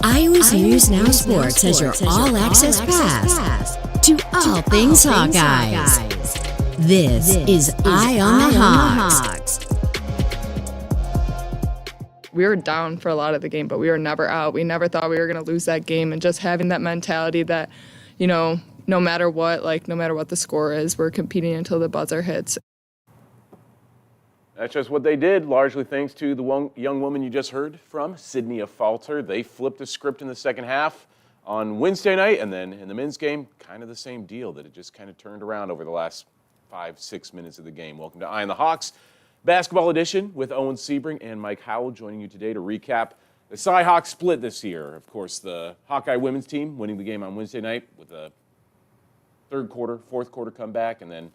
Iowa's News Now Sports has your all-access pass to all things Hawkeyes. This is Eye on the Hawks. We were down for a lot of the game, but we were never out. We never thought we were going to lose that game, and just having that mentality that, no matter what, no matter what the score is, we're competing until the buzzer hits. That's just what they did, largely thanks to the young woman you just heard from, Sydney Falter. They flipped the script in the second half on Wednesday night, and then in the men's game, kind of the same deal, that it just kind of turned around over the last 5-6 minutes of the game. Welcome to Eye on the Hawks Basketball Edition with Owen Sebring and Mike Howell joining you today to recap the Cy-Hawk split this year. Of course, the Hawkeye women's team winning the game on Wednesday night with a fourth quarter comeback, and then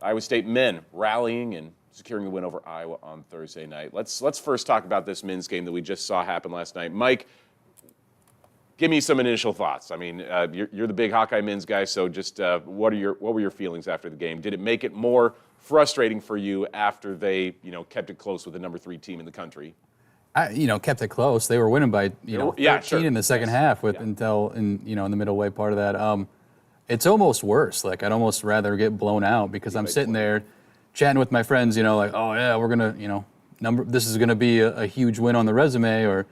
Iowa State men rallying and securing a win over Iowa on Thursday night. Let's first talk about this men's game that we just saw happen last night. Mike, give me some initial thoughts. I mean, you're the big Hawkeye men's guy, so just what were your feelings after the game? Did it make it more frustrating for you after they kept it close with the number 3 team in the country? Kept it close. They were winning by 13 in the second half until in the middle way part of that. It's almost worse. I'd almost rather get blown out because I'm sitting there chatting with my friends, oh yeah, we're gonna, this is gonna be a huge win on the resume, or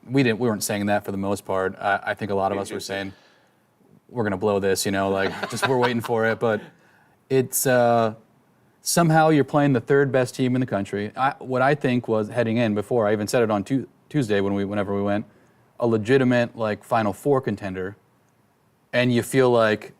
we weren't saying that for the most part. I think a lot of us were saying we're gonna blow this, just we're waiting for it. But it's somehow you're playing the third best team in the country. What I think was heading in before I even said it on Tuesday whenever we went, a legitimate Final Four contender, and you feel like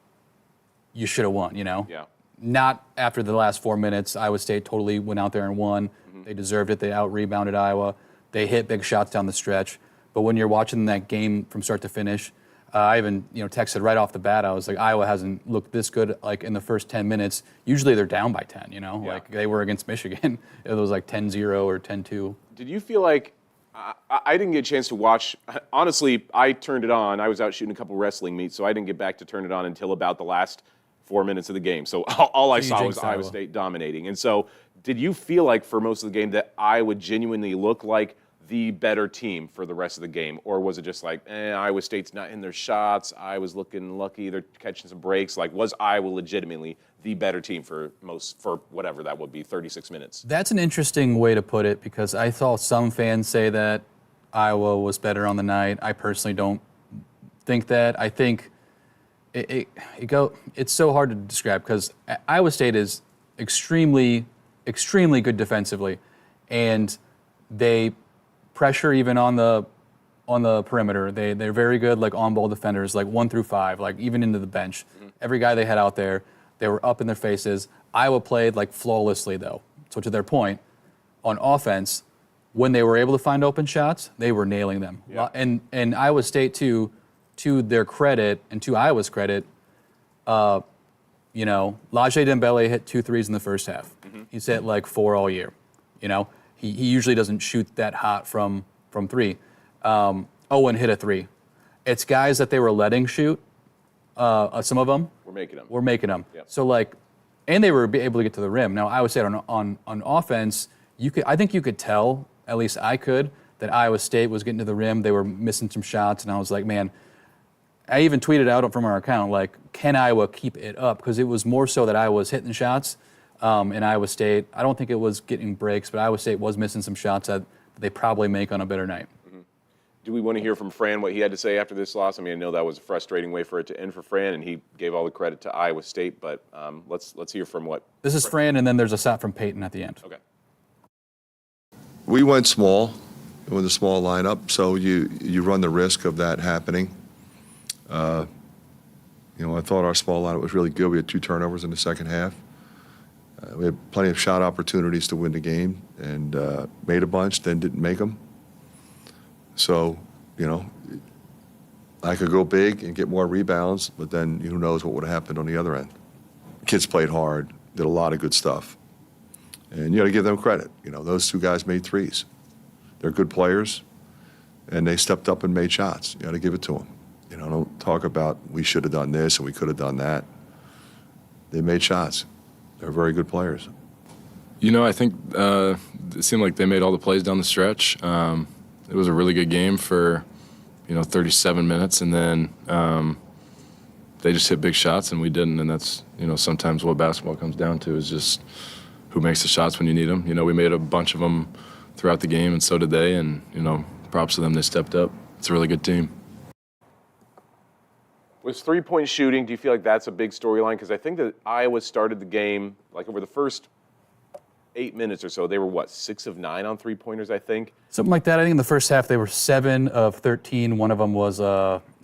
you should have won, Yeah. Not after the last 4 minutes. Iowa State totally went out there and won. Mm-hmm. They deserved it. They out-rebounded Iowa. They hit big shots down the stretch. But when you're watching that game from start to finish, I even texted right off the bat. I was like, Iowa hasn't looked this good in the first 10 minutes. Usually they're down by 10, Yeah. They were against Michigan. It was 10-0 or 10-2. Did you feel like I didn't get a chance to watch? Honestly, I turned it on. I was out shooting a couple wrestling meets, so I didn't get back to turn it on until about the last 4 minutes of the game. So all I saw was Iowa State dominating. And so did you feel like for most of the game that Iowa genuinely looked like the better team for the rest of the game? Or was it just Iowa State's not in their shots, Iowa's looking lucky, they're catching some breaks? Was Iowa legitimately the better team for whatever that would be, 36 minutes? That's an interesting way to put it, because I saw some fans say that Iowa was better on the night. I personally don't think that. I think it's so hard to describe because Iowa State is extremely, extremely good defensively, and they pressure even on the perimeter. They're very good on-ball defenders, 1 through 5, even into the bench. Mm-hmm. Every guy they had out there, they were up in their faces. Iowa played flawlessly though. So to their point, on offense, when they were able to find open shots, they were nailing them. Yeah. And Iowa State too, to their credit and to Iowa's credit, Lajay Dembele hit 2 threes in the first half. Mm-hmm. He's hit 4 all year. He usually doesn't shoot that hot from 3. Owen hit a 3. It's guys that they were letting shoot. Some of them were making them. Yep. So and they were able to get to the rim. Now Iowa State on offense, I think you could tell, at least I could, that Iowa State was getting to the rim. They were missing some shots, and I was like, man. I even tweeted out from our account, can Iowa keep it up? Because it was more so that Iowa was hitting shots, and Iowa State, I don't think it was getting breaks, but Iowa State was missing some shots that they probably make on a better night. Mm-hmm. Do we want to hear from Fran what he had to say after this loss? I mean, I know that was a frustrating way for it to end for Fran, and he gave all the credit to Iowa State, but let's hear from what. This is Fran, and then there's a shot from Peyton at the end. Okay. We went small with a small lineup, so you run the risk of that happening. I thought our small lineup was really good. We had 2 turnovers in the second half. We had plenty of shot opportunities to win the game, and made a bunch, then didn't make them. So, I could go big and get more rebounds, but then who knows what would have happened on the other end. Kids played hard, did a lot of good stuff. And you got to give them credit. Those 2 guys made 3s. They're good players, and they stepped up and made shots. You got to give it to them. Don't talk about we should have done this and we could have done that. They made shots. They're very good players. I think it seemed like they made all the plays down the stretch. It was a really good game for 37 minutes, and then they just hit big shots, and we didn't. And that's, sometimes what basketball comes down to is just who makes the shots when you need them. We made a bunch of them throughout the game, and so did they. And, props to them, they stepped up. It's a really good team. With three-point shooting, do you feel like that's a big storyline? Because I think that Iowa started the game, like over the first 8 minutes or so, they were, 6 of 9 on three-pointers, I think? Something like that. I think in the first half they were 7 of 13. One of them was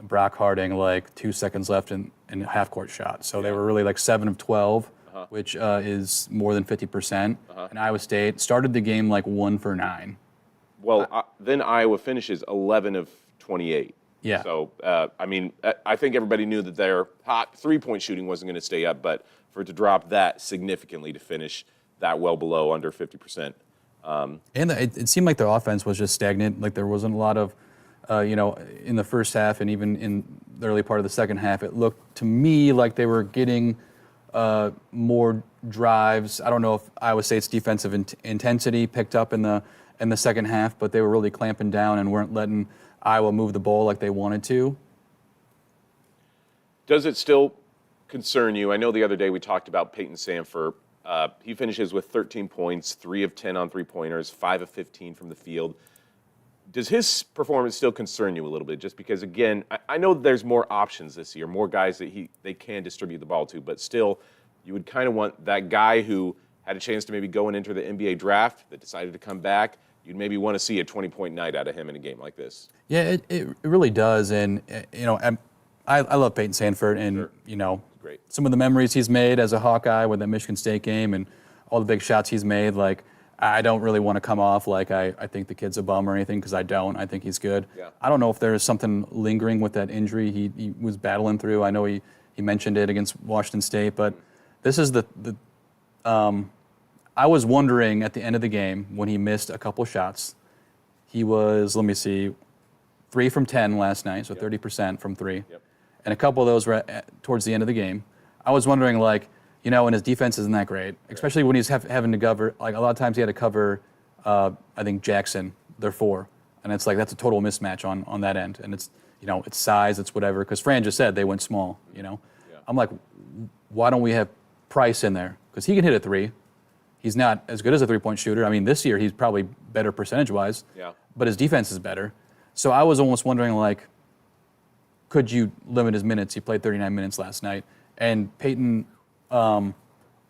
Brock Harding, 2 seconds left in a half-court shot. So they were really 7 of 12, which is more than 50%. And Iowa State started the game 1 for 9. Well, then Iowa finishes 11 of 28. Yeah. So, I think everybody knew that their hot three-point shooting wasn't going to stay up, but for it to drop that significantly to finish that well below, under 50%. And it seemed like their offense was just stagnant. There wasn't a lot of, in the first half and even in the early part of the second half, it looked to me like they were getting more drives. I don't know if Iowa State's defensive intensity picked up in the second half, but they were really clamping down and weren't letting Iowa move the ball like they wanted to. Does it still concern you? I know the other day we talked about Peyton Sandfort. He finishes with 13 points, 3 of 10 on three-pointers, 5 of 15 from the field. Does his performance still concern you a little bit? Just because, again, I know there's more options this year, more guys that they can distribute the ball to, but still, you would kind of want that guy who had a chance to maybe go and enter the NBA draft that decided to come back. You'd maybe want to see a 20-point night out of him in a game like this. Yeah, it really does. And, I love Peyton Sandfort, and, Great. Some of the memories he's made as a Hawkeye with that Michigan State game and all the big shots he's made, I don't really want to come off like I think the kid's a bum or anything, because I don't. I think he's good. Yeah. I don't know if there's something lingering with that injury he was battling through. I know he mentioned it against Washington State, but this is I was wondering at the end of the game when he missed a couple shots. He was, 3 from 10 last night, so 30% from 3. Yep. And a couple of those were towards the end of the game. I was wondering, and his defense isn't that great, especially when he's having to cover, a lot of times he had to cover, I think, Jackson, their 4. And it's that's a total mismatch on that end. And it's, it's size, it's whatever, because Fran just said they went small, Yeah. I'm why don't we have Price in there? Because he can hit a 3. He's not as good as a three-point shooter. This year he's probably better percentage-wise, but his defense is better. So I was almost wondering, could you limit his minutes? He played 39 minutes last night. And Peyton, on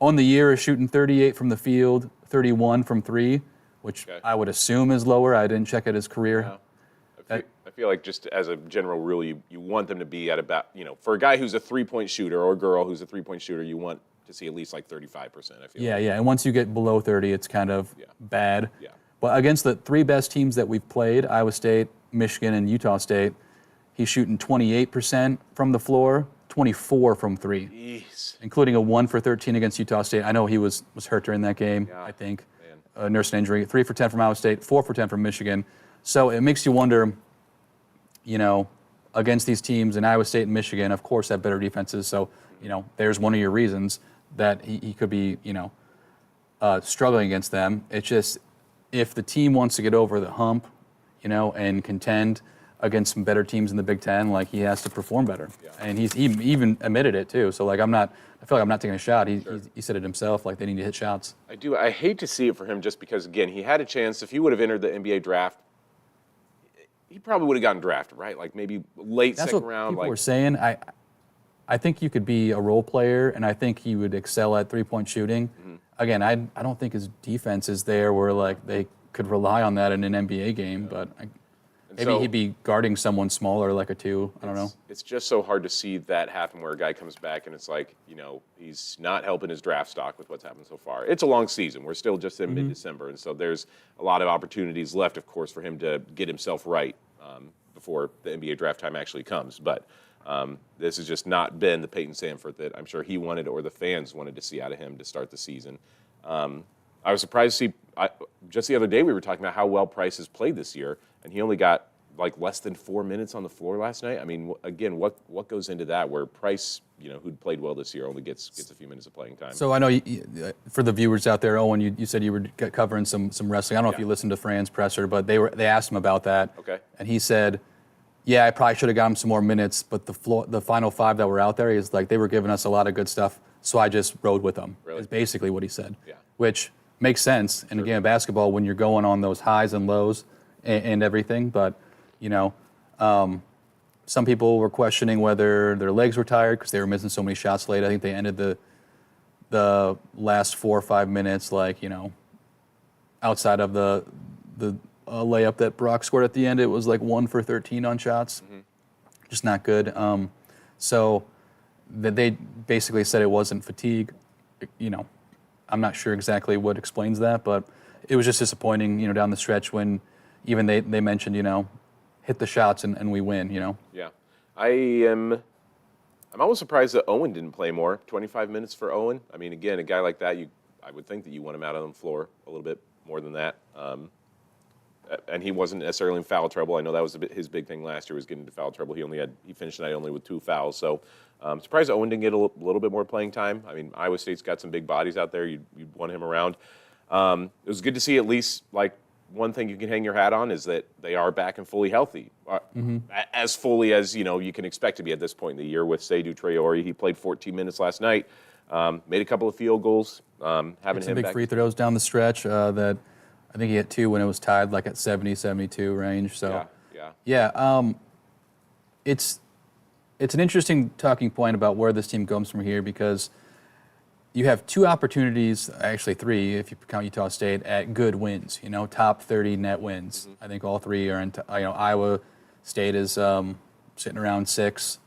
the year, is shooting 38 from the field, 31 from 3, which I would assume is lower. I didn't check out his career. I feel like just as a general rule, you want them to be at about, for a guy who's a three-point shooter or a girl who's a three-point shooter, you want to see at least 35%, I feel like. Yeah, and once you get below 30, it's kind of bad. Yeah. But against the 3 best teams that we've played, Iowa State, Michigan, and Utah State, he's shooting 28% from the floor, 24 from 3. Jeez. Including a 1 for 13 against Utah State. I know he was hurt during that game, I think. Nursed an injury. 3 for 10 from Iowa State, 4 for 10 from Michigan. So it makes you wonder, against these teams, and Iowa State and Michigan, of course, have better defenses. So, there's one of your reasons that he could be, struggling against them. It's just, if the team wants to get over the hump, and contend against some better teams in the Big Ten, he has to perform better. Yeah. And he even admitted it too. So I feel like I'm not taking a shot. He said it himself, they need to hit shots. I hate to see it for him just because, again, he had a chance. If he would have entered the NBA draft, he probably would have gotten drafted, right? Maybe late second round. People were saying. I think you could be a role player, and I think he would excel at three-point shooting. Mm-hmm. Again, I don't think his defense is there where they could rely on that in an NBA game, but maybe he'd be guarding someone smaller, like a 2. I don't know. It's just so hard to see that happen where a guy comes back and it's he's not helping his draft stock with what's happened so far. It's a long season. We're still just in mid-December, and so there's a lot of opportunities left, of course, for him to get himself right before the NBA draft time actually comes. But this has just not been the Peyton Sandfort that I'm sure he wanted or the fans wanted to see out of him to start the season. I was surprised to see, just the other day we were talking about how well Price has played this year, and he only got less than 4 minutes on the floor last night. Again, what goes into that where Price, who'd played well this year, only gets a few minutes of playing time? So I know for the viewers out there, Owen, you said you were covering some wrestling. I don't know if you listened to Fran's presser, but they asked him about that. Okay. And he said, yeah, I probably should have gotten him some more minutes, but the final 5 that were out there, is like they were giving us a lot of good stuff, so I just rode with them. Really? Is basically what he said. Yeah. Which makes sense. And again, basketball, when you're going on those highs and lows and everything, but some people were questioning whether their legs were tired because they were missing so many shots late. I think they ended the last 4 or 5 minutes outside of the layup that Brock scored at the end. It was like 1 for 13 on shots, just not good. So they basically said it wasn't fatigue. I'm not sure exactly what explains that, but it was just disappointing, down the stretch when even they mentioned, hit the shots and we win, Yeah. I'm almost surprised that Owen didn't play more. 25 minutes for Owen. I mean, again, a guy like that, I would think that you want him out on the floor a little bit more than that. And he wasn't necessarily in foul trouble. I know that was his big thing last year, was getting into foul trouble. He finished the night only with 2 fouls. So I'm surprised that Owen didn't get a little bit more playing time. I mean, Iowa State's got some big bodies out there. You'd want him around. It was good to see at least, one thing you can hang your hat on is that they are back and fully healthy. As fully as, you can expect to be at this point in the year with Seydou Traore. He played 14 minutes last night, made a couple of field goals. Having some him big back. free throws down the stretch that I think he hit 2 when it was tied, at 70, 72 range. So yeah. It's an interesting talking point about where this team comes from here, because you have 2 opportunities, actually 3 if you count Utah State, at good wins. Top 30 net wins. I think all 3 are in. Iowa State is sitting around 6,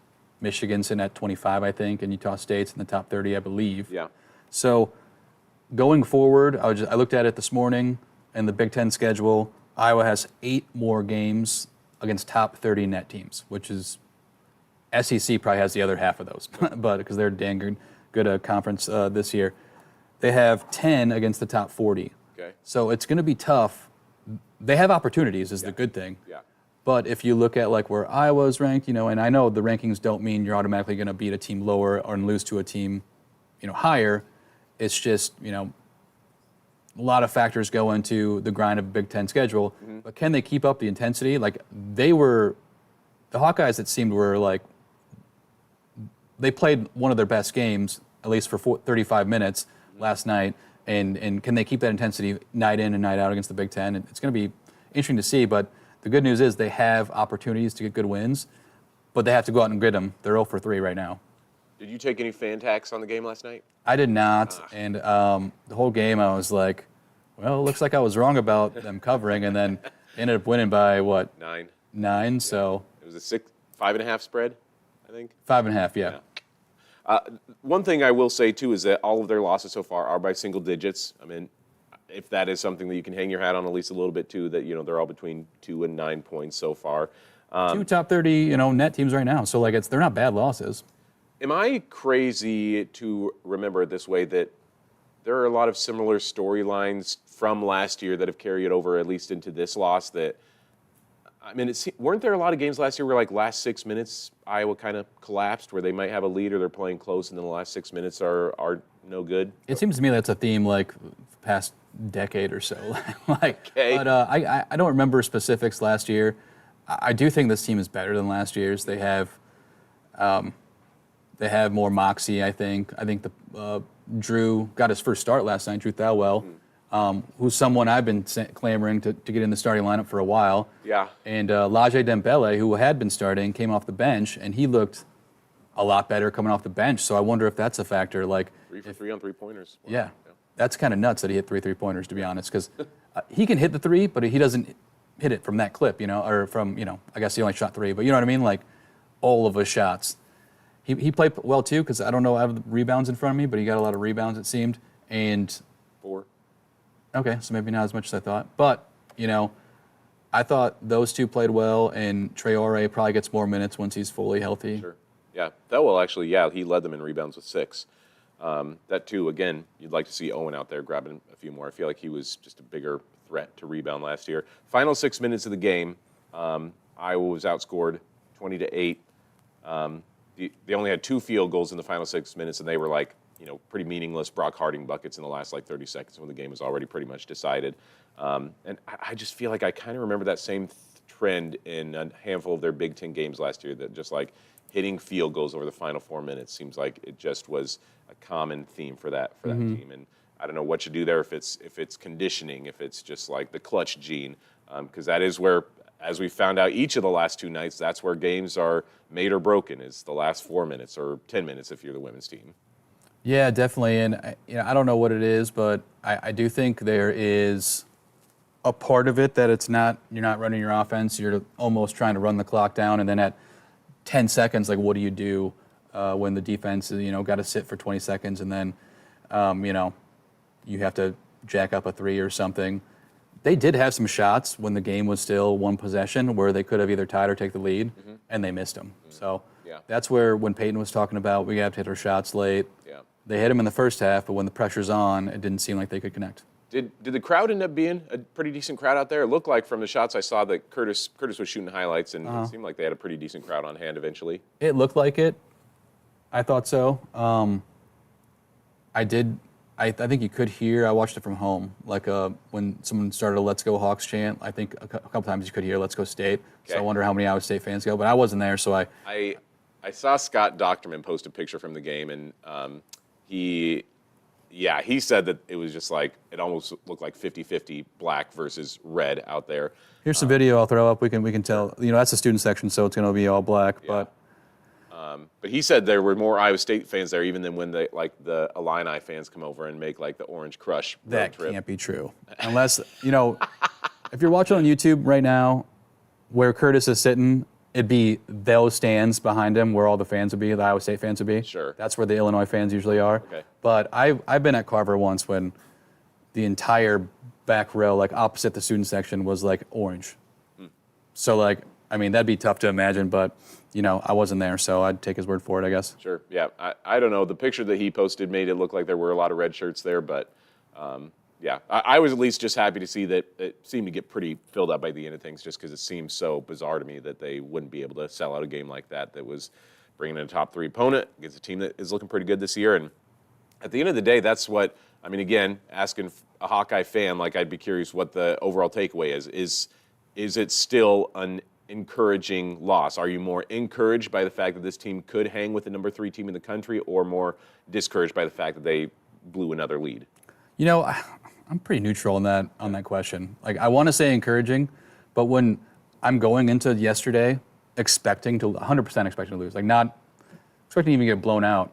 Michigan sitting at 25, I think, and Utah State's in the top 30, I believe. Yeah. So going forward, I looked at it this morning. In the Big Ten schedule, Iowa has 8 more games against top 30 net teams, which is SEC probably has the other half of those, but because they're dang good conference this year. They have 10 against the top 40. Okay. So it's going to be tough. They have opportunities, is the good thing. Yeah. But if you look at where Iowa's ranked, and I know the rankings don't mean you're automatically going to beat a team lower or lose to a team, higher. It's just, a lot of factors go into the grind of a Big Ten schedule, but can they keep up the intensity? The Hawkeyes, it seemed, were they played one of their best games, at least for 35 minutes last night, and can they keep that intensity night in and night out against the Big Ten? It's going to be interesting to see, but the good news is they have opportunities to get good wins, but they have to go out and grit them. They're 0 for 3 right now. Did you take any fan tax on the game last night? I did not, and the whole game I was like, well, it looks like I was wrong about them covering, and then ended up winning by what? 9. 9. So It was a 5.5 spread, I think. 5.5. Yeah. One thing I will say too is that all of their losses so far are by single digits. I mean, if that is something that you can hang your hat on at least a little bit too, that they're all between 2 and 9 points so far. 2 top 30, net teams right now. So they're not bad losses. Am I crazy to remember it this way, that there are a lot of similar storylines from last year that have carried over at least into this loss? Weren't there a lot of games last year where last 6 minutes Iowa kind of collapsed, where they might have a lead or they're playing close and then the last 6 minutes are no good? It seems to me that's a theme past decade or so. Okay. But I don't remember specifics last year. I do think this team is better than last year's. They have more moxie, I think. I think Drew got his first start last night, Drew Thalwell, who's someone I've been clamoring to get in the starting lineup for a while. Yeah. And Laje Dembele, who had been starting, came off the bench, and he looked a lot better coming off the bench. So I wonder if that's a factor. 3 for 3 on 3-pointers. Wow. Yeah. That's kind of nuts that he hit 3 3-pointers, to be honest, because he can hit the 3, but he doesn't hit it from that clip, or from, I guess he only shot 3, but you know what I mean? All of his shots. He played well, too, because I don't know, I have the rebounds in front of me, but he got a lot of rebounds, it seemed. And 4. Okay, so maybe not as much as I thought. But, I thought those 2 played well, and Traore probably gets more minutes once he's fully healthy. Sure. Yeah. Thelwell actually, he led them in rebounds with 6. That, too, again, you'd like to see Owen out there grabbing a few more. I feel like he was just a bigger threat to rebound last year. Final 6 minutes of the game, Iowa was outscored 20-8. They only had 2 field goals in the final 6 minutes, and they were pretty meaningless Brock Harding buckets in the last 30 seconds when the game was already pretty much decided. And I just feel like I kind of remember that same trend in a handful of their Big Ten games last year, that just like hitting field goals over the final 4 minutes seems like it just was a common theme for that team. And I don't know what you do there, if it's conditioning, if it's just like the clutch gene, because that is where, as we found out each of the last 2 nights, that's where games are made or broken, is the last 4 minutes or 10 minutes if you're the women's team. Yeah, definitely. And I don't know what it is, but I do think there is a part of it that you're not running your offense. You're almost trying to run the clock down, and then at 10 seconds, like, what do you do when the defense is, got to sit for 20 seconds, and then, you have to jack up a 3 or something. They did have some shots when the game was still 1 possession where they could have either tied or take the lead, and they missed them. So that's where, when Peyton was talking about we have to hit our shots late, they hit them in the first half, but when the pressure's on, it didn't seem like they could connect. Did the crowd end up being a pretty decent crowd out there? It looked like from the shots I saw that Curtis was shooting highlights, and it seemed like they had a pretty decent crowd on hand eventually. It looked like it. I thought so. I think you could hear, I watched it from home, like when someone started a Let's Go Hawks chant, I think a couple times you could hear Let's Go State. Okay. So I wonder how many Iowa State fans go, but I wasn't there, so I saw Scott Docterman post a picture from the game, and he said that it was just like, it almost looked like 50-50 black versus red out there. Here's some video I'll throw up. We can tell. That's the student section, so it's going to be all black. Yeah. But he said there were more Iowa State fans there even than when the Illini fans come over and make like the Orange Crush road that trip. Can't be true. Unless, if you're watching on YouTube right now, where Curtis is sitting, it'd be those stands behind him where all the fans would be, the Iowa State fans would be. Sure. That's where the Illinois fans usually are. Okay. But I've been at Carver once when the entire back row, like opposite the student section, was like orange. So that'd be tough to imagine, but I wasn't there, so I'd take his word for it, I guess. Sure. Yeah. I don't know. The picture that he posted made it look like there were a lot of red shirts there, but I was at least just happy to see that it seemed to get pretty filled up by the end of things, just because it seems so bizarre to me that they wouldn't be able to sell out a game like that was bringing in a top 3 opponent against a team that is looking pretty good this year. And at the end of the day, that's what, again, asking a Hawkeye fan, I'd be curious what the overall takeaway is. Is it still an encouraging loss? Are you more encouraged by the fact that this team could hang with the number 3 team in the country, or more discouraged by the fact that they blew another lead? I'm pretty neutral on that question. I want to say encouraging, but when I'm going into yesterday 100% expecting to lose, not expecting to even get blown out,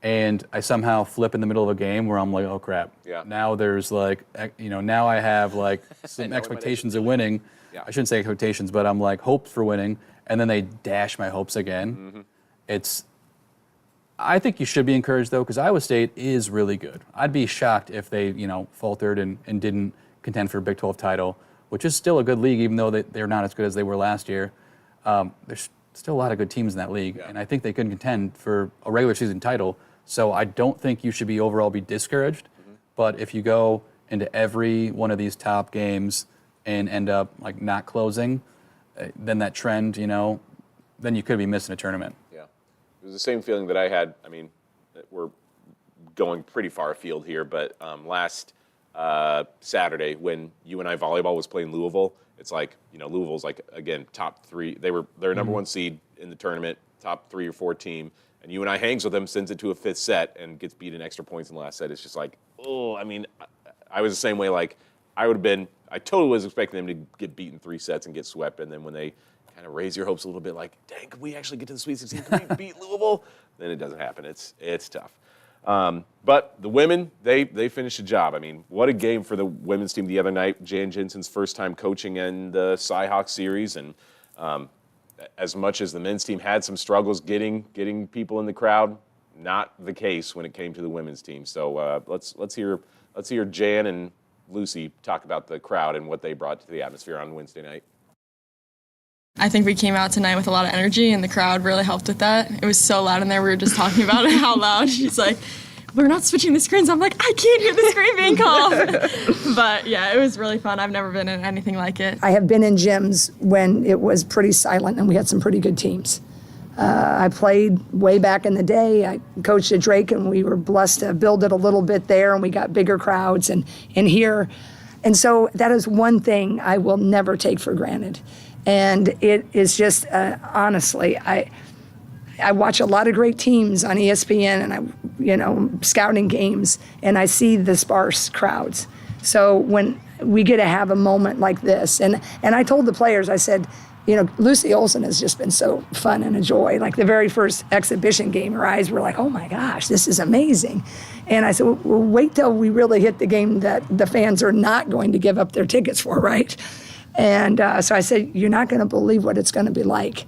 and I somehow flip in the middle of a game where I'm like, oh crap. Yeah. Now there's now I have some expectations of winning. Yeah. I shouldn't say expectations, but I'm hopes for winning, and then they dash my hopes again. I think you should be encouraged, though, because Iowa State is really good. I'd be shocked if they, faltered and didn't contend for a Big 12 title, which is still a good league, even though they're not as good as they were last year. There's still a lot of good teams in that league, and I think they could contend for a regular season title. So I don't think you should be discouraged. But if you go into every one of these top games and end up not closing, then that trend, then you could be missing a tournament. Yeah, it was the same feeling that I had. We're going pretty far afield here, but last Saturday when UNI volleyball was playing Louisville, it's Louisville's again top 3. They're number 1 seed in the tournament, top 3 or 4 team, and UNI hangs with them, sends it to a 5th set, and gets beat in extra points in the last set. It's just I was the same way. I totally was expecting them to get beaten 3 sets and get swept, and then when they kind of raise your hopes a little bit, dang, could we actually get to the Sweet 16? Can we beat Louisville? Then it doesn't happen. It's tough. But the women, they finished the job. What a game for the women's team the other night. Jan Jensen's first time coaching in the Cy-Hawk series, and as much as the men's team had some struggles getting people in the crowd, not the case when it came to the women's team. So let's hear Jan and Lucy talk about the crowd and what they brought to the atmosphere on Wednesday night. I think we came out tonight with a lot of energy, and the crowd really helped with that. It was so loud in there. We were just talking about it out loud. She's like, we're not switching the screens. I'm like, I can't hear the screen being called. But yeah, it was really fun. I've never been in anything like it. I have been in gyms when it was pretty silent and we had some pretty good teams. I played way back in the day. I coached at Drake, and we were blessed to build it a little bit there, and we got bigger crowds and here. And so that is one thing I will never take for granted. And it is just, honestly, I watch a lot of great teams on ESPN and scouting games, and I see the sparse crowds. So when we get to have a moment like this, and I told the players, I said, Lucy Olson has just been so fun and a joy. Like the very first exhibition game, her eyes were like, oh my gosh, this is amazing. And I said, well, wait till we really hit the game that the fans are not going to give up their tickets for, right? And so I said, you're not going to believe what it's going to be like.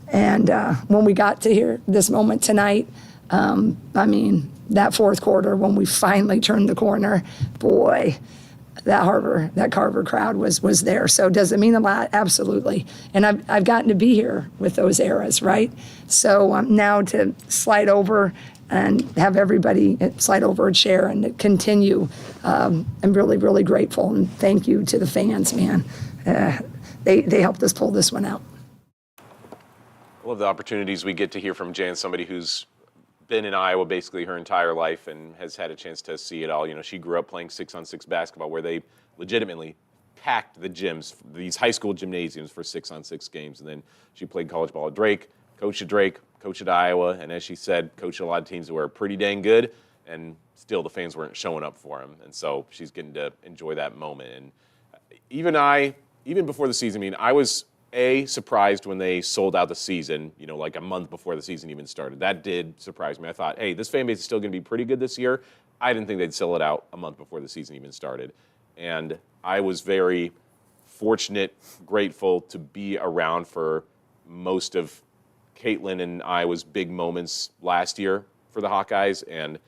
And when we got to hear this moment tonight, that fourth quarter, when we finally turned the corner, boy, that Carver crowd was there. So does it mean a lot? Absolutely. And I've gotten to be here with those eras, right? So now to slide over and have everybody slide over a chair and continue, I'm really, really grateful. And thank you to the fans, man. They helped us pull this one out. I love the opportunities we get to hear from Jan, somebody who's been in Iowa basically her entire life and has had a chance to see it all. She grew up playing 6-on-6 basketball where they legitimately packed the gyms, these high school gymnasiums for 6-on-6 games. And then she played college ball at Drake, coached at Iowa, and as she said, coached a lot of teams that were pretty dang good, and still the fans weren't showing up for them. And so she's getting to enjoy that moment. And even before the season, I was surprised when they sold out the season, like a month before the season even started. That did surprise me. I thought, hey, this fan base is still going to be pretty good this year. I didn't think they'd sell it out a month before the season even started. And I was very fortunate, grateful to be around for most of Caitlin and Iowa's big moments last year for the Hawkeyes. And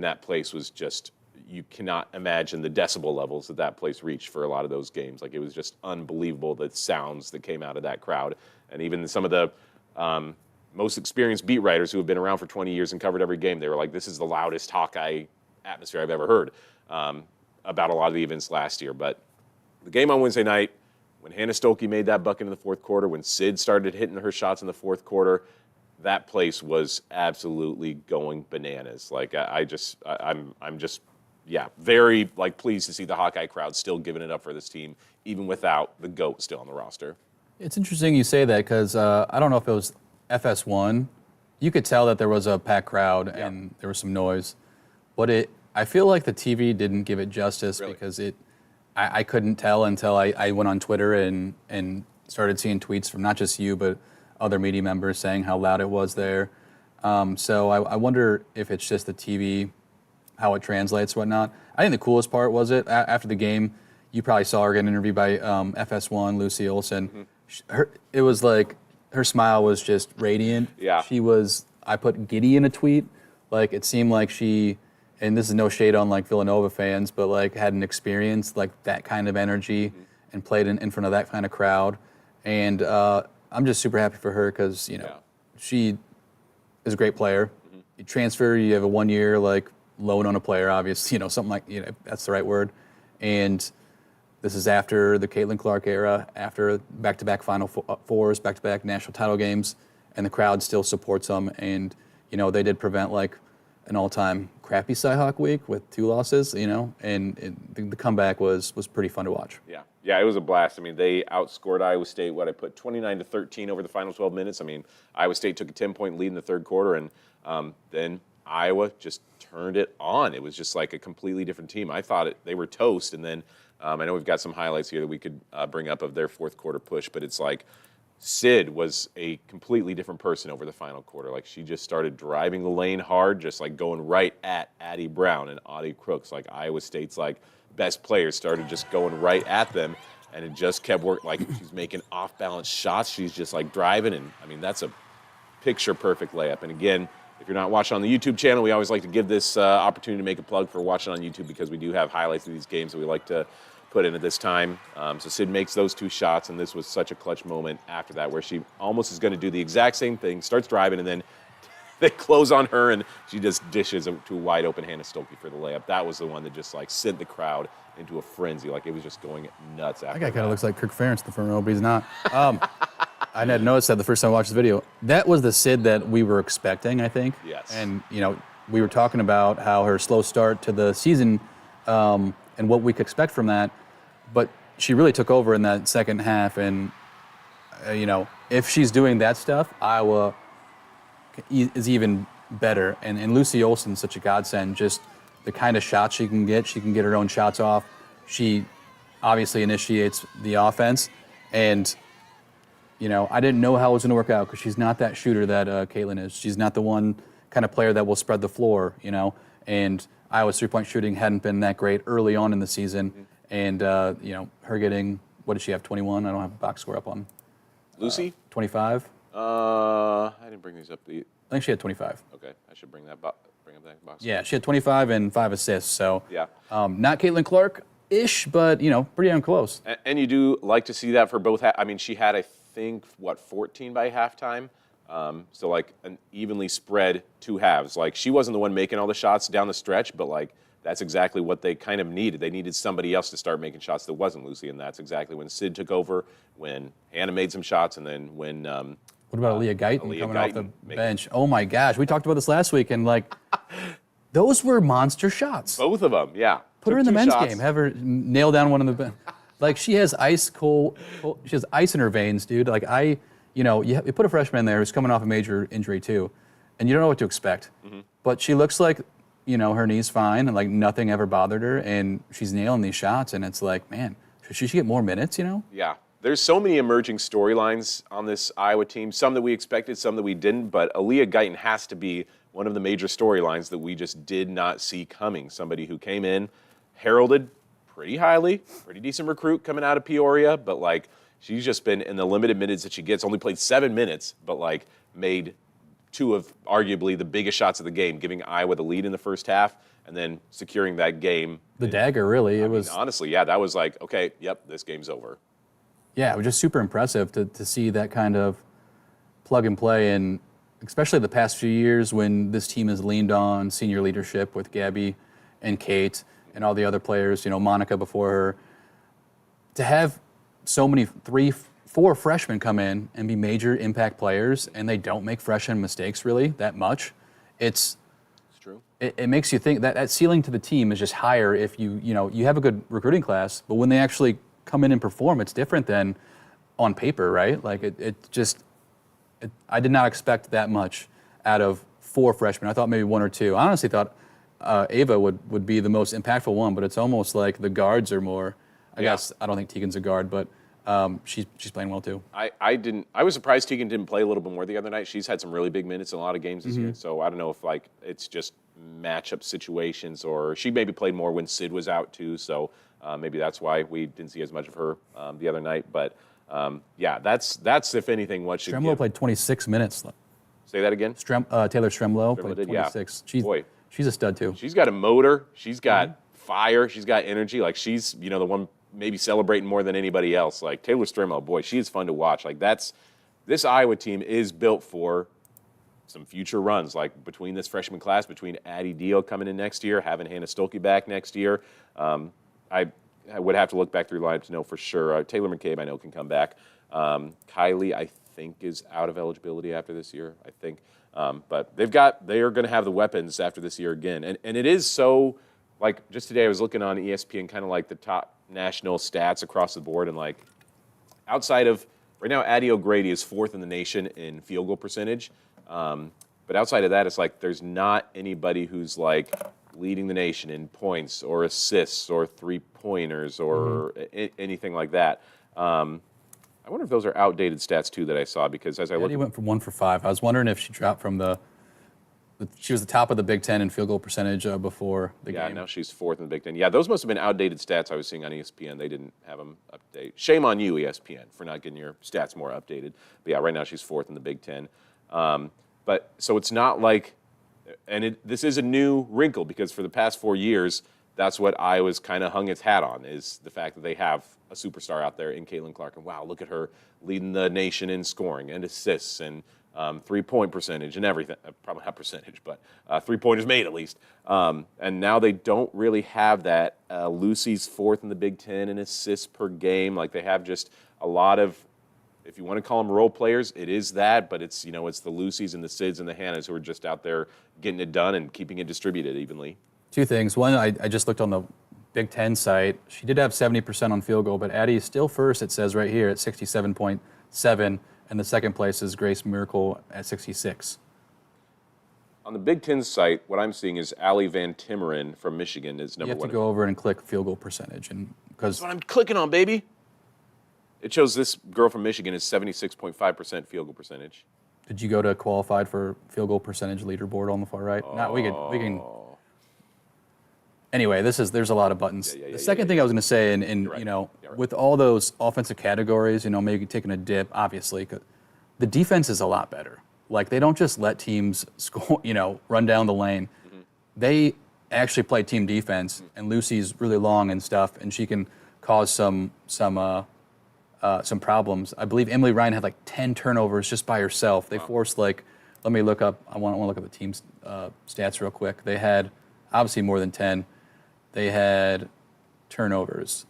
that place was just, you cannot imagine the decibel levels that place reached for a lot of those games. Like, it was just unbelievable, the sounds that came out of that crowd. And even some of the most experienced beat writers who have been around for 20 years and covered every game, they were like, this is the loudest Hawkeye atmosphere I've ever heard about a lot of the events last year. But the game on Wednesday night, when Hannah Stolke made that bucket in the fourth quarter, when Sid started hitting her shots in the fourth quarter, that place was absolutely going bananas. Like, I'm just very pleased to see the Hawkeye crowd still giving it up for this team, even without the GOAT still on the roster. It's interesting you say that because I don't know if it was FS1. You could tell that there was a packed crowd and there was some noise, but I feel like the TV didn't give it justice because I couldn't tell until I went on Twitter and started seeing tweets from not just you but other media members saying how loud it was there. So I wonder if it's just the TV, how it translates, whatnot. I think the coolest part was after the game, you probably saw her get interviewed by FS1, Lucy Olson. Mm-hmm. It was like, her smile was just radiant. Yeah. I put giddy in a tweet. Like, it seemed like she, and this is no shade on Villanova fans, but had an experience that kind of energy and played in front of that kind of crowd. And I'm just super happy for her because, she is a great player. Mm-hmm. You transfer, you have a 1 year, loan on a player, obviously, something that's the right word. And this is after the Caitlin Clark era, after back-to-back Final Fours, back-to-back national title games, and the crowd still supports them. And, they did prevent an all-time crappy Cy-Hawk week with 2 losses, and the comeback was pretty fun to watch. Yeah, it was a blast. They outscored Iowa State, I put 29-13 over the final 12 minutes. Iowa State took a 10-point lead in the third quarter, and then Iowa just turned it on. It was just like a completely different team. I thought they were toast, and then I know we've got some highlights here that we could bring up of their fourth quarter push, but it's like Sid was a completely different person over the final quarter. She just started driving the lane hard, just going right at Addie Brown and Audie Crooks. Iowa State's best players started just going right at them, and it just kept working. She's making off-balance shots. She's just driving, and that's a picture-perfect layup. And again, if you're not watching on the YouTube channel, we always like to give this opportunity to make a plug for watching on YouTube because we do have highlights of these games that we like to put in at this time. So Sid makes those 2 shots, and this was such a clutch moment after that where she almost is going to do the exact same thing, starts driving, and then they close on her, and she just dishes to a wide-open Hannah Stolke for the layup. That was the one that just sent the crowd into a frenzy. It was just going nuts after that guy kind of looks like Kirk Ferentz in the front row, but he's not. I had noticed that the first time I watched the video. That was the Sid that we were expecting, I think. Yes. And, we were talking about how her slow start to the season and what we could expect from that. But she really took over in that second half. And if she's doing that stuff, Iowa is even better. And Lucy Olson's such a godsend. Just the kind of shots she can get her own shots off. She obviously initiates the offense. And, I didn't know how it was going to work out because she's not that shooter that Caitlin is. She's not the one kind of player that will spread the floor, And Iowa's three-point shooting hadn't been that great early on in the season. And, her getting, what did she have, 21? I don't have a box score up on. Lucy? 25? I didn't bring these up. I think she had 25. Okay, I should bring up that box. Yeah, she had 25 and 5 assists. So, Yeah. Not Caitlin Clark-ish, but, pretty damn close. And you do like to see that for both. I mean, she had, I think, 14 by halftime. So, like, an evenly spread two halves. Like, she wasn't the one making all the shots down the stretch, but, like, that's exactly what they kind of needed. They needed somebody else to start making shots that wasn't Lucy, and that's exactly when Sid took over, when Hannah made some shots, and then when what about Aaliyah Guyton coming off the Guyton bench? Oh, my gosh. We talked about this last week, and, like, those were monster shots. both of them, yeah. Put her in Took the two men's shots. game. Have her nail down one of the bench. Like, she has ice cold. She has ice in her veins, dude. Like, you put a freshman in there who's coming off a major injury, too, and you don't know what to expect. Mm-hmm. But she looks like, her knee's fine, and, like, nothing ever bothered her, and she's nailing these shots, and it's like, man, should she get more minutes, Yeah. There's so many emerging storylines on this Iowa team, some that we expected, some that we didn't, but Aaliyah Guyton has to be one of the major storylines that we just did not see coming. Somebody who came in, heralded pretty highly, pretty decent recruit coming out of Peoria, but, like, she's just been, in the limited minutes that she gets, only played 7 minutes, but, like, made two of arguably the biggest shots of the game, giving Iowa the lead in the first half and then securing that game. The dagger, really. It was honestly, yeah, that was like, okay, yep, this game's over. Yeah, it was just super impressive to see that kind of plug and play, and especially the past few years when this team has leaned on senior leadership with Gabby and Kate and all the other players, Monica before her, to have so many 3-4 freshmen come in and be major impact players, and they don't make freshman mistakes really that much. It's true. It makes you think that ceiling to the team is just higher if you have a good recruiting class, but when they actually come in and perform, it's different than on paper, right? Like I did not expect that much out of 4 freshmen. I thought maybe 1 or 2. I honestly thought Ava would be the most impactful one, but it's almost like the guards are more. I guess I don't think Tegan's a guard, but she's playing well too. I was surprised Tegan didn't play a little bit more the other night. She's had some really big minutes in a lot of games this year, so I don't know if it's just matchup situations, or she maybe played more when Sid was out too. So maybe that's why we didn't see as much of her the other night. But that's if anything what should. Stremlow played 26 minutes. Say that again. Taylor Stremlow played 26. Yeah. She's a stud too. She's got a motor. She's got fire. She's got energy. Like, she's the one maybe celebrating more than anybody else. Like, Taylor Stremlow, boy, she is fun to watch. Like, this Iowa team is built for some future runs, like between this freshman class, between Addie Deal coming in next year, having Hannah Stolke back next year. I would have to look back through lineup to know for sure. Taylor McCabe, I know, can come back. Kylie, I think, is out of eligibility after this year, I think. But they are going to have the weapons after this year again. And it is so, like, just today I was looking on ESPN, kind of like the top national stats across the board. And, like, outside of, right now, Addie O'Grady is 4th in the nation in field goal percentage. But outside of that, it's like there's not anybody who's, like, leading the nation in points or assists or three-pointers or anything like that. I wonder if those are outdated stats, too, that I saw, because as I look... Addie went from 1 for 5. I was wondering if she dropped from she was the top of the Big Ten in field goal percentage before the game. Yeah, now she's 4th in the Big Ten. Yeah, those must have been outdated stats I was seeing on ESPN. They didn't have them update. Shame on you, ESPN, for not getting your stats more updated. But yeah, right now she's 4th in the Big Ten. But so it's not like, and this is a new wrinkle, because for the past 4 years, that's what Iowa's kind of hung its hat on, is the fact that they have a superstar out there in Caitlin Clark. And wow, look at her leading the nation in scoring and assists and three-point percentage and everything. Probably not percentage, but three-pointers made at least. And now they don't really have that. Lucy's 4th in the Big Ten in assists per game. Like, they have just a lot of, if you want to call them role players, it is that, but it's, it's the Lucys and the Sids and the Hannahs who are just out there getting it done and keeping it distributed evenly. 2 things. One, I just looked on the Big Ten site. She did have 70% on field goal, but Addie is still first, it says right here, at 67.7, and the second place is Grace Miracle at 66. On the Big Ten site, what I'm seeing is Allie Van Timmeren from Michigan is number You have one. to go over and click field goal percentage, and because That's what I'm clicking on, baby. It shows this girl from Michigan is 76.5% field goal percentage. did you go to qualified for field goal percentage leaderboard on the far right? No, we can. Anyway, there's a lot of buttons. The second thing I was going to say, and right. you know, You're right. with all those offensive categories, you know, maybe taking a dip, obviously, 'cause the defense is a lot better. Like they don't just let teams score, you know, run down the lane. They actually play team defense, and Lucy's really long and stuff, and she can cause some problems. I believe Emily Ryan had like 10 turnovers just by herself. They forced like, let me look up. I want to look at the team's stats real quick. They had obviously more than 10. They had turnovers.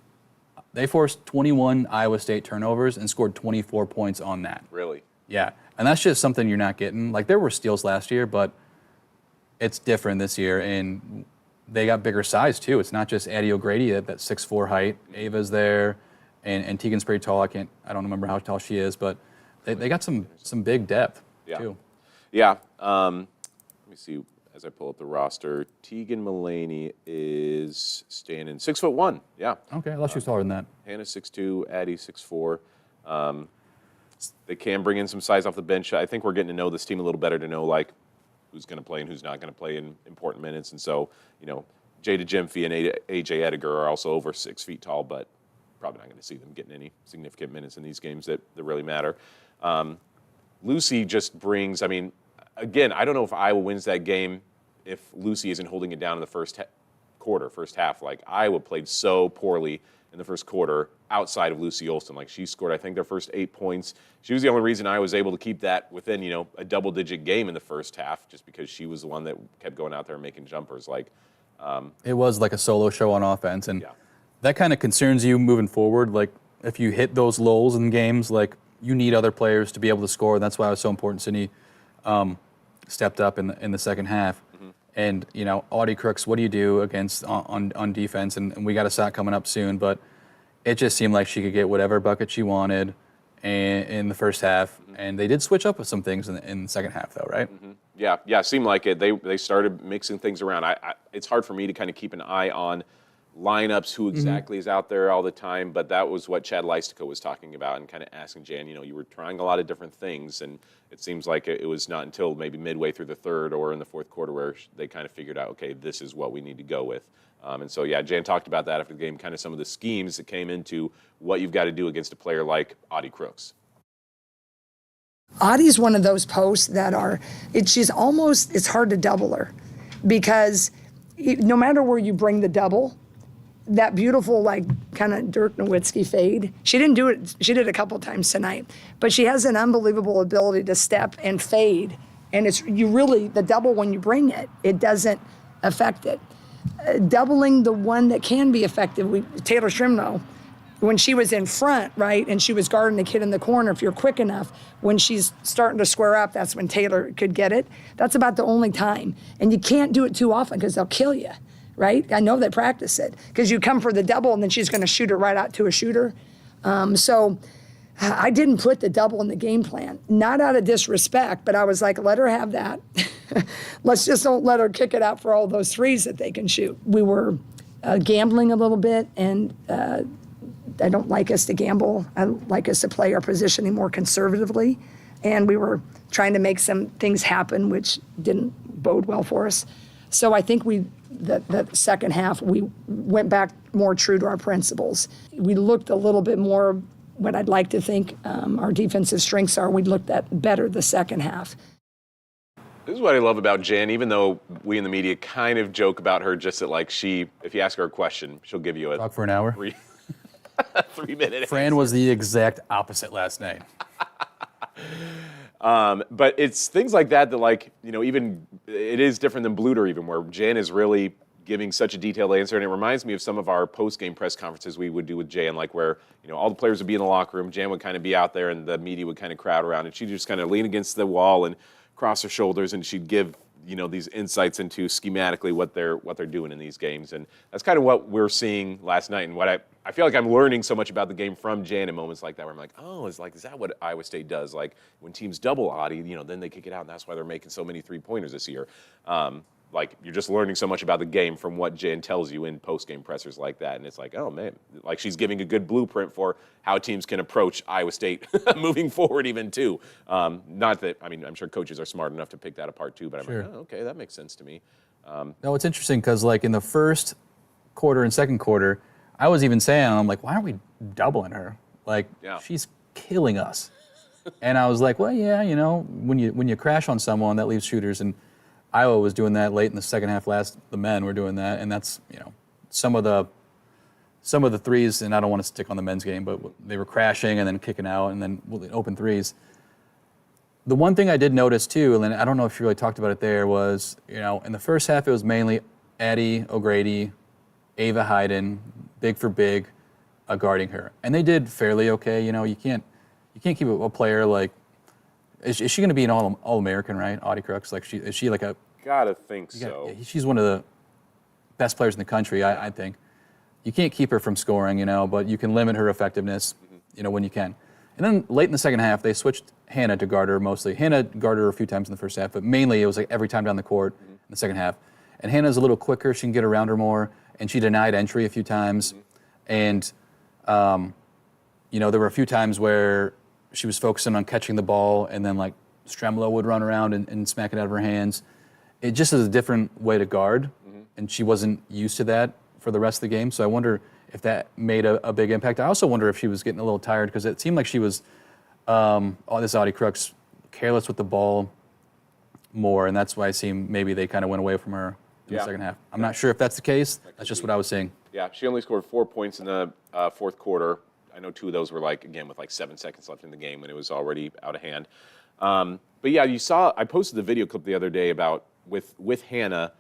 They forced 21 Iowa State turnovers and scored 24 points on that. Really? Yeah, and that's just something you're not getting. Like there were steals last year, but it's different this year, and they got bigger size too. It's not just Addie O'Grady at that 6'4" height. Ava's there, and Tegan's pretty tall. I don't remember how tall she is, but they got some big depth too. Yeah. Let me see. As I pull up the roster, Tegan Mullaney is standing 6'1". Yeah. Okay, I thought she was taller than that. Hannah 6'2", Addie 6'4". They can bring in some size off the bench. I think we're getting to know this team a little better to know like who's going to play and who's not going to play in important minutes. And so, you know, Jada Gyamfi and AJ Ediger are also over 6 feet tall, but probably not going to see them getting any significant minutes in these games that really matter. Lucy just brings, I mean, again, I don't know if Iowa wins that game if Lucy isn't holding it down in the first half. Like, Iowa played so poorly in the first quarter outside of Lucy Olson. Like, she scored, I think, their first 8 points. She was the only reason I was able to keep that within, you know, a double-digit game in the first half, just because she was the one that kept going out there and making jumpers. Like, It was like a solo show on offense, and Yeah. that kind of concerns you moving forward. Like, if you hit those lulls in games, like, you need other players to be able to score, and that's why it was so important Sydney stepped up in the second half. And, you know, Audie Crooks, what do you do against on defense? And we got a shot coming up soon, but it just seemed like she could get whatever bucket she wanted in the first half. And they did switch up with some things in the second half, though, right? Yeah, it seemed like it. They started mixing things around. It's hard for me to kind of keep an eye on lineups, who exactly is out there all the time, but that was what Chad Leistica was talking about and kind of asking Jan, you know, you were trying a lot of different things, and it seems like it was not until maybe midway through the third or in the fourth quarter where they kind of figured out, okay, this is what we need to go with. And so, yeah, Jan talked about that after the game, kind of some of the schemes that came into what you've got to do against a player like Audie Crooks. Audie's one of those posts that it's hard to double her because no matter where you bring the double, that beautiful, like, kind of Dirk Nowitzki fade, she didn't do it. She did it a couple times tonight, but she has an unbelievable ability to step and fade. And the double, when you bring it, it doesn't affect it. Doubling the one that can be effective, Taylor Shrimno, when she was in front, right, and she was guarding the kid in the corner, if you're quick enough, when she's starting to square up, that's when Taylor could get it. That's about the only time. And you can't do it too often because they'll kill you. Right? I know they practice it because you come for the double and then she's going to shoot it right out to a shooter. So I didn't put the double in the game plan, not out of disrespect, but I was like, let her have that. Let's just don't let her kick it out for all those threes that they can shoot. We were gambling a little bit, and I don't like us to gamble. I like us to play our positioning more conservatively. And we were trying to make some things happen, which didn't bode well for us. So I think the second half, we went back more true to our principles. We looked a little bit more what I'd like to think our defensive strengths are. We looked at better the second half. This is what I love about Jan, even though we in the media kind of joke about her, just that, like, if you ask her a question, she'll give you a Talk for an hour. 3-minute Fran was the exact opposite last night. But it's things like that, like, you know, even it is different than Bluter, even, where Jan is really giving such a detailed answer. And it reminds me of some of our post-game press conferences we would do with Jan, like where, you know, all the players would be in the locker room, Jan would kind of be out there, and the media would kind of crowd around, and she'd just kind of lean against the wall and cross her shoulders, and she'd give, these insights into schematically what they're doing in these games, and that's kind of what we're seeing last night. And what I feel like I'm learning so much about the game from Jan in moments like that, where I'm like, oh, is that what Iowa State does? Like when teams double Audie, then they kick it out, and that's why they're making so many 3-pointers this year. Like you're just learning so much about the game from what Jan tells you in post-game pressers like that, and it's like, oh man, like she's giving a good blueprint for how teams can approach Iowa State moving forward even too. Not that, I'm sure coaches are smart enough to pick that apart too, but I'm like, oh, okay, that makes sense to me. No, it's interesting because like in the first quarter and second quarter, I was even saying, I'm like, why aren't we doubling her? Like she's killing us. And I was like, well, yeah, when you crash on someone, that leaves shooters, and Iowa was doing that late in the second half. The men were doing that, and that's some of the threes. And I don't want to stick on the men's game, but they were crashing and then kicking out, and then open threes. The one thing I did notice too, and I don't know if you really talked about it there, was in the first half it was mainly Addie O'Grady, Ava Hayden, big for big, guarding her, and they did fairly okay. You can't keep a player like. Is she going to be an All-American, right? Audie Crooks, is she like a? Gotta think so. She's one of the best players in the country, I think. You can't keep her from scoring, but you can limit her effectiveness, when you can. And then late in the second half, they switched Hannah to guard her mostly. Hannah guarded her a few times in the first half, but mainly it was like every time down the court in the second half. And Hannah's a little quicker; she can get around her more, and she denied entry a few times. And there were a few times where she was focusing on catching the ball, and then like Stremolo would run around and smack it out of her hands. It just is a different way to guard, and she wasn't used to that for the rest of the game. So I wonder if that made a big impact. I also wonder if she was getting a little tired, because it seemed like she was, this Audie Crooks, careless with the ball more, and that's why I see maybe they kind of went away from her in the second half. I'm not sure if that's the case. That's just what I was seeing. Yeah, she only scored 4 points in the fourth quarter. I know 2 of those were with 7 seconds left in the game when it was already out of hand. But yeah, you saw, I posted the video clip the other day about with Hannah,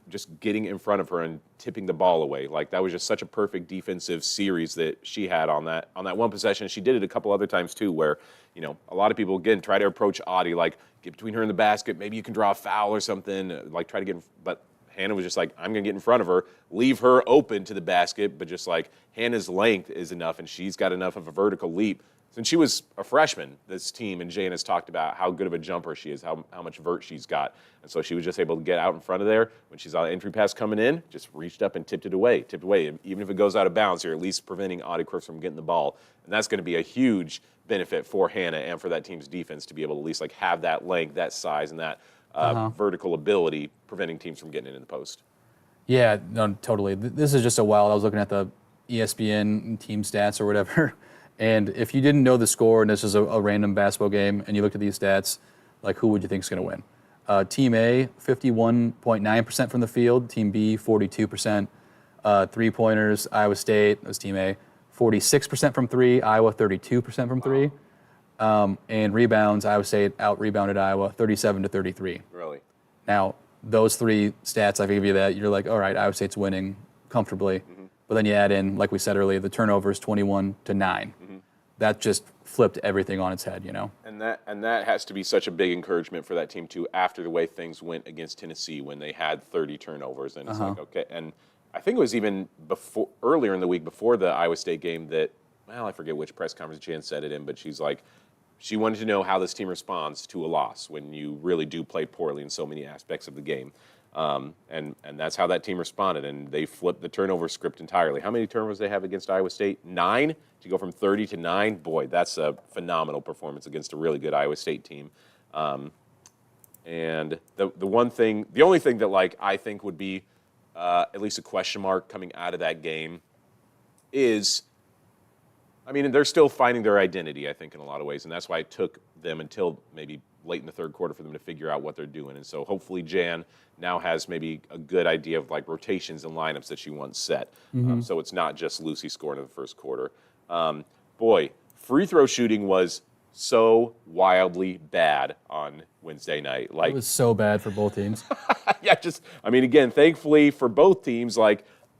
just getting in front of her and tipping the ball away. That was just such a perfect defensive series that she had on that one possession. She did it a couple other times too, where, a lot of people, again, try to approach Audie, get between her and the basket, maybe you can draw a foul or something, try to get, but Hannah was just like, I'm going to get in front of her, leave her open to the basket, but just Hannah's length is enough, and she's got enough of a vertical leap. Since she was a freshman, this team, and Jane has talked about how good of a jumper she is, how much vert she's got. And so she was just able to get out in front of there. When she's on an entry pass coming in, just reached up and tipped away. And even if it goes out of bounds, you're at least preventing Audie Crooks from getting the ball. And that's going to be a huge benefit for Hannah and for that team's defense to be able to at least have that length, that size, and that vertical ability, preventing teams from getting into the post. Yeah, no, totally. This is just a wild. I was looking at the ESPN team stats or whatever, and if you didn't know the score, and this is a random basketball game, and you looked at these stats, who would you think is going to win? Team A, 51.9% from the field. Team B, 42%. 3-pointers, Iowa State, that was Team A. 46% from 3, Iowa 32% from 3. And rebounds, Iowa State out-rebounded Iowa 37-33. Really? Now, those 3 stats, I give you that, you're like, all right, Iowa State's winning comfortably. But then you add in, like we said earlier, the turnovers 21-9. That just flipped everything on its head, And that has to be such a big encouragement for that team too, after the way things went against Tennessee when they had 30 turnovers, and it's okay. And I think it was even earlier in the week before the Iowa State game that, I forget which press conference Jan said it in, but she's like, she wanted to know how this team responds to a loss when you really do play poorly in so many aspects of the game. And that's how that team responded, and they flipped the turnover script entirely. How many turnovers they have against Iowa State? 9? To go from 30 to 9? Boy, that's a phenomenal performance against a really good Iowa State team. And the only thing that I think would be at least a question mark coming out of that game is, they're still finding their identity, I think, in a lot of ways, and that's why it took them until maybe late in the third quarter for them to figure out what they're doing. And so hopefully Jan now has maybe a good idea of rotations and lineups that she once set. So it's not just Lucy scoring in the first quarter. Boy, free throw shooting was so wildly bad on Wednesday night. It was so bad for both teams. Yeah, again, thankfully for both teams,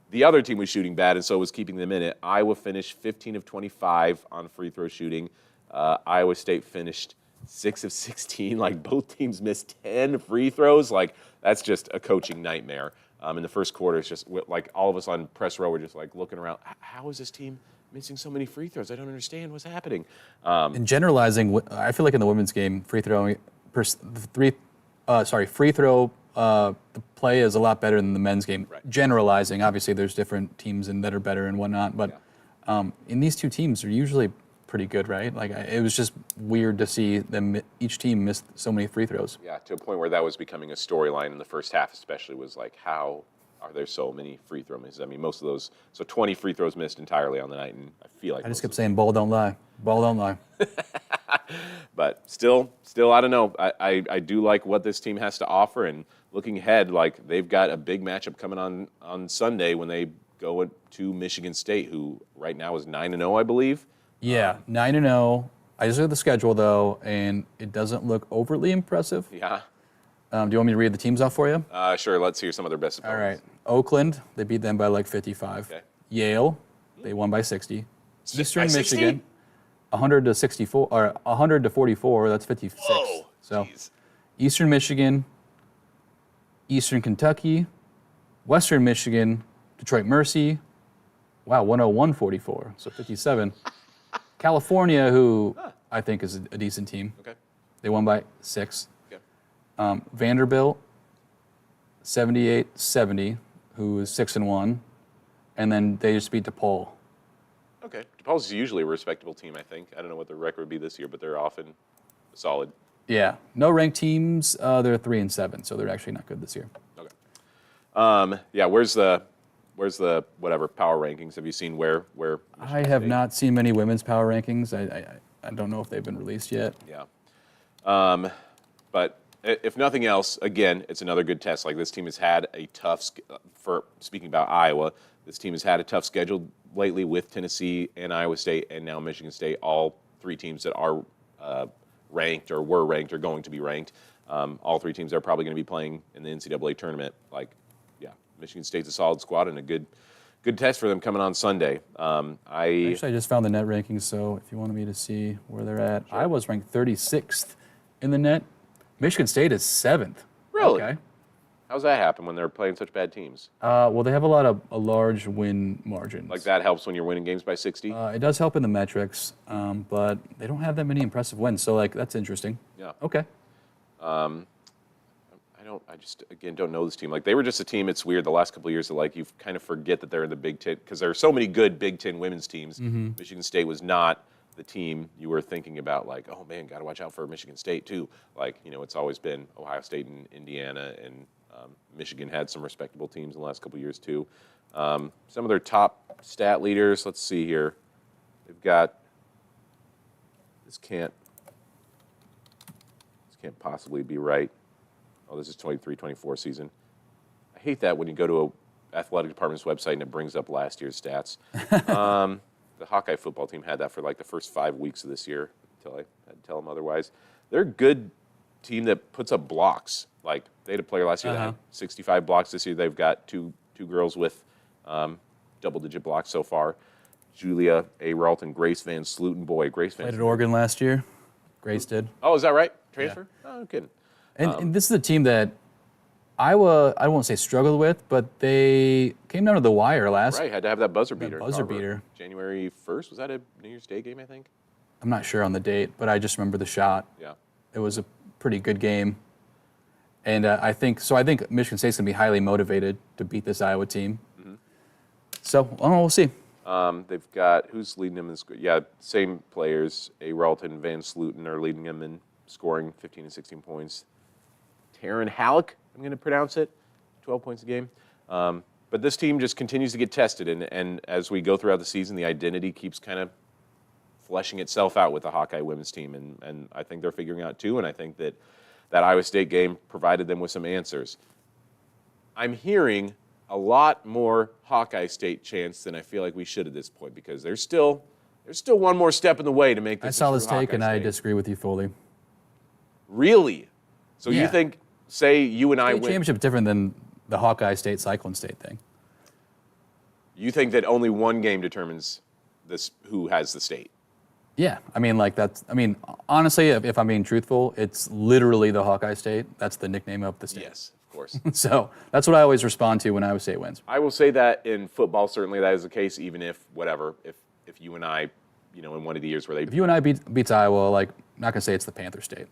the other team was shooting bad, and so it was keeping them in it. Iowa finished 15 of 25 on free throw shooting. Iowa State finished 6 of 16. Like, both teams missed 10 free throws. Like, that's just a coaching nightmare. In the first quarter, it's just like all of us on press row were just like looking around. How is this team missing so many free throws? I don't understand what's happening. And generalizing, I feel like in the women's game, free throw the play is a lot better than the men's game. Right. Generalizing, obviously, there's different teams that are better and whatnot, but in these two teams, they're usually pretty good, right? Like, it was just weird to see them. Each team missed so many free throws. Yeah, to a point where that was becoming a storyline in the first half, especially, was like, how are there so many free throw misses? I mean, most of those, so 20 free throws missed entirely on the night, and I feel like I just kept saying, ball don't lie. Ball don't lie. But still, I don't know. I do like what this team has to offer, and looking ahead, like, they've got a big matchup coming on Sunday when they go to Michigan State, who right now is 9-0, I believe. Yeah, 9-0. I just looked at the schedule, though, and it doesn't look overly impressive. Yeah. Do you want me to read the teams off for you? Sure, let's hear some of their best All opponents. right. Oakland, they beat them by like 55. Okay. Yale, they won by 60. Eastern By 60? Michigan, 100 to 64 or 100 to 44. That's 56. Whoa, So, jeez. Eastern Michigan, Eastern Kentucky, Western Michigan, Detroit Mercy. Wow, 101-44. So 57. California, who I think is a decent team. Okay. They won by 6. Okay. Vanderbilt, 78-70, who is 6-1, and then they just beat DePaul. Okay. DePaul's usually a respectable team, I think. I don't know what their record would be this year, but they're often solid. Yeah, no ranked teams. They're 3-7, so they're actually not good this year. Okay. Yeah. Where's the whatever power rankings? Have you seen where I have not seen many women's power rankings. I don't know if they've been released yet. Yeah. But if nothing else, again, it's another good test. Like, this team has had a tough, for speaking about Iowa, this team has had a tough schedule lately with Tennessee and Iowa State and now Michigan State, all three teams that are ranked or were ranked or going to be ranked. All three teams are probably going to be playing in the NCAA tournament. Like, yeah, Michigan State's a solid squad and a good test for them coming on Sunday. Actually, I just found the net rankings, so if you wanted me to see where they're at, Iowa's ranked 36th in the net. Michigan State is 7th. Really? Okay. How's that happen when they're playing such bad teams? Well, they have a large win margins. Like, that helps when you're winning games by 60? It does help in the metrics, but they don't have that many impressive wins, so, like, that's interesting. Yeah. Okay. I just, again, don't know this team. Like, they were just a team, it's weird, the last couple of years, that, like, you kind of forget that they're in the Big Ten, because there are so many good Big Ten women's teams. Mm-hmm. Michigan State was not the team you were thinking about, like, oh, man, got to watch out for Michigan State, too. Like, you know, it's always been Ohio State and Indiana, and Michigan had some respectable teams in the last couple of years, too. Some of their top stat leaders, let's see here. They've got, this can't possibly be right. Oh, this is 23-24 season. I hate that when you go to a athletic department's website and it brings up last year's stats. The Hawkeye football team had that for like the first 5 weeks of this year until I had to tell them otherwise. They're a good team that puts up blocks. Like, they had a player last year that had 65 blocks. This year they've got two girls with double-digit blocks so far. Julia A. Ralt and Grace Van Sluten. Boy, Grace Van Played at Oregon last year. Grace did. Oh, is that right? Transfer? Yeah. Oh, I'm kidding. And this is a team that Iowa, I won't say struggled with, but they came down to the wire last. Right, had to have that buzzer beater. Buzzer beater. January 1st, was that a New Year's Day game, I think? I'm not sure on the date, but I just remember the shot. Yeah. It was a pretty good game. And I think Michigan State's going to be highly motivated to beat this Iowa team. Mm-hmm. So, we'll see. They've got, who's leading them in score? Yeah, same players. A. Ralton and Van Sluten are leading them in scoring 15 and 16 points. Taryn Halleck, I'm going to pronounce it, 12 points a game. But this team just continues to get tested, and as we go throughout the season, the identity keeps kind of fleshing itself out with the Hawkeye women's team, and I think they're figuring out too, and I think that Iowa State game provided them with some answers. I'm hearing a lot more Hawkeye State chants than I feel like we should at this point, because there's still one more step in the way to make this. I saw this take, Hawkeye and I State. disagree with you fully. Really? So Yeah. you think, say you and I State win, championship different than the Hawkeye State Cyclone State thing. you think that only one game determines this, who has the state? Yeah, I mean, like honestly, if I'm being truthful, it's literally the Hawkeye State. That's the nickname of the state. Yes, of course. So that's what I always respond to when Iowa State wins. I will say that in football, certainly that is the case, even if you and I, in one of the years where they... If you and I beats Iowa, like, I'm not going to say it's the Panther State.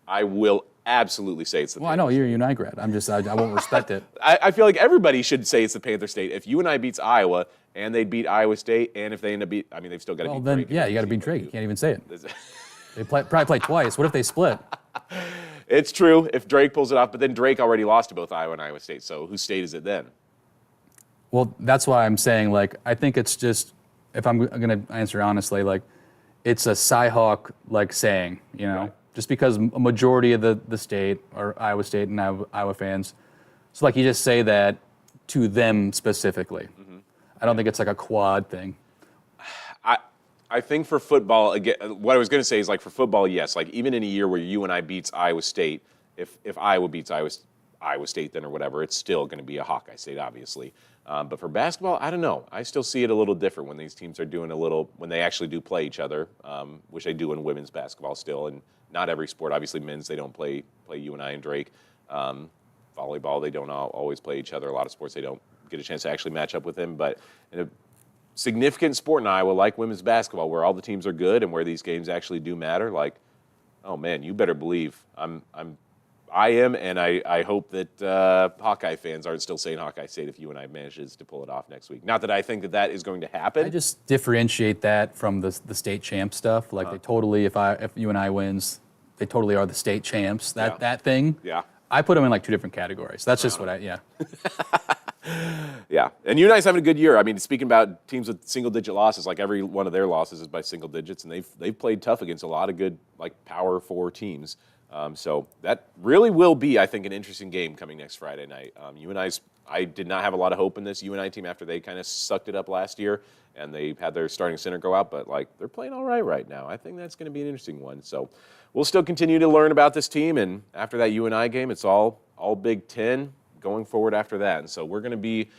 I will absolutely say it's the Well, Panther I know, you're a Uni grad. I won't respect it. I feel like everybody should say it's the Panther State. If you and I beats Iowa, and they beat Iowa State, and if they end up they've still got to beat Drake. Yeah, you got to beat Drake. You can't even say it. They probably play twice. What if they split? It's true if Drake pulls it off, but then Drake already lost to both Iowa and Iowa State, so whose state is it then? Well, that's why I'm saying, like, I think it's just, if I'm going to answer honestly, like, it's a Cyhawk, like, saying, Right. Just because a majority of the state are Iowa State and Iowa fans. So, like, you just say that to them specifically. Mm-hmm. I don't think it's like a quad thing. I think for football, again, what I was going to say is, like, for football, yes. Like, even in a year where you and I beats Iowa State, if Iowa beats Iowa State then or whatever, it's still going to be a Hawkeye State, obviously. But for basketball, I don't know. I still see it a little different when these teams are doing when they actually do play each other, which they do in women's basketball still. And not every sport, obviously men's, they don't play you and I and Drake. Volleyball, they don't always play each other. A lot of sports, they don't get a chance to actually match up with them. But in a significant sport in Iowa, like women's basketball, where all the teams are good and where these games actually do matter, like, oh man, you better believe I am, and I hope that Hawkeye fans aren't still saying Hawkeye State if you and I manages to pull it off next week. Not that I think that is going to happen. I just differentiate that from the state champ stuff. Like, they totally, if you and I wins, they totally are the state champs. That thing. Yeah. I put them in like two different categories. That's just what yeah. Yeah, and UNI's having a good year. I mean, speaking about teams with single-digit losses, like every one of their losses is by single digits, and they've played tough against a lot of good, like, Power 4 teams. So that really will be, I think, an interesting game coming next Friday night. I did not have a lot of hope in this UNI team after they kind of sucked it up last year, and they had their starting center go out, but, like, they're playing all right now. I think that's going to be an interesting one. So we'll still continue to learn about this team, and after that UNI game, it's all Big Ten going forward after that. And so we're going to be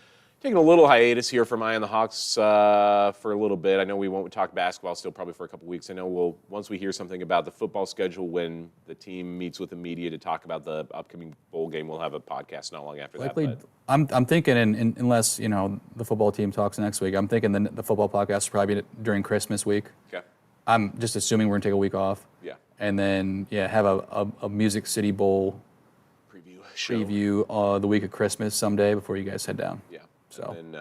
taking a little hiatus here from Eye on the Hawks for a little bit. I know we won't talk basketball still probably for a couple weeks. I know once we hear something about the football schedule when the team meets with the media to talk about the upcoming bowl game, we'll have a podcast not long after Likely, that. I'm thinking, unless the football team talks next week, I'm thinking the football podcast will probably be during Christmas week. Okay. I'm just assuming we're going to take a week off. Yeah. And then, have a Music City Bowl preview the week of Christmas someday before you guys head down. Yeah. So. And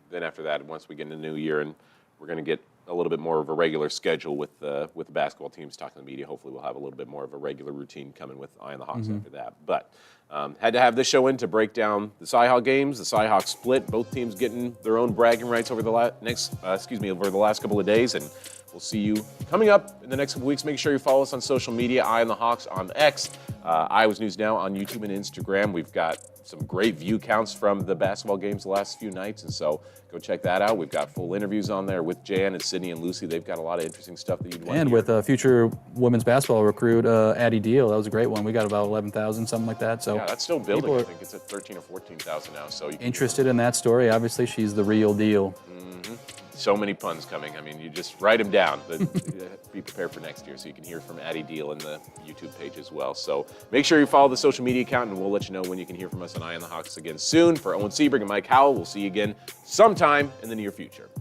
then after that, once we get into the new year, and we're going to get a little bit more of a regular schedule with the basketball teams talking to the media. Hopefully we'll have a little bit more of a regular routine coming with Eye on the Hawks after that. But had to have this show in to break down the Cyhawk games. The Cyhawks split, both teams getting their own bragging rights over the last couple of days. And we'll see you coming up in the next couple weeks. Make sure you follow us on social media, Eye on the Hawks on X, Iowa's News Now on YouTube and Instagram. We've got some great view counts from the basketball games the last few nights, and so go check that out. We've got full interviews on there with Jan and Sydney and Lucy. They've got a lot of interesting stuff that you'd want to hear. And with future women's basketball recruit, Addie Deal. That was a great one. We got about 11,000, something like that. So yeah, that's still building. I think it's at 13 or 14,000 now. So interested in that story. Obviously, she's the real deal. Mm-hmm. So many puns coming. I mean, you just write them down. But be prepared for next year so you can hear from Addie Deal in the YouTube page as well. So make sure you follow the social media account, and we'll let you know when you can hear from us on Eye on the Hawks again soon. For Owen Sebring and Mike Howell, we'll see you again sometime in the near future.